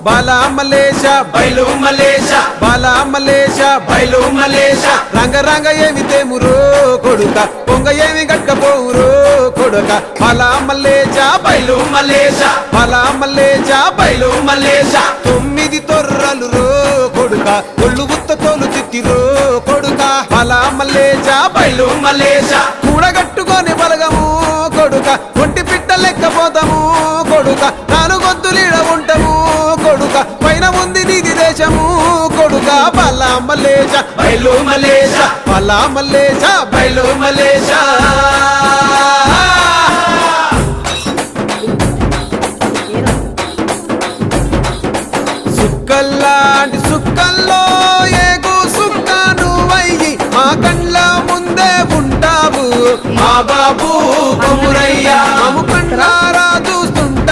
బాలా మలేష బయలు మలేష బాలా మలేష బయలు మలేష రంగ రంగ ఏమి తేమురో కొడుక పొంగ ఏమి గట్టపోవురో కొడుక బాలా మలేష బయలు మలేష బాలా మలేష బయలు మలేష 9 తొర్రలు రో కొడుక ఒళ్ళు ఉత్త తోలు చిత్తిరో కొడుక బాలా మలేష బయలు మలేష కూడగట్టుకొని బలగము కొడుక ఒంటి పిట్ట లెక్కపోతాము కొడుక 4 గొంతులీడ ఉంటాము కొడుక పైన ఉంది నీది దేశము కొడుక బాలా మలేష బయలు మలేష బాలా మలేష బయలు మలేష సుక్కల్లాంటి సుక్కల్లో ఏగు సుక్క నువ్వయ్యి మా కండ్ల ముందే ఉంటావు మా బాబు కొమురయ్య మము కండ్లారా చూస్తూ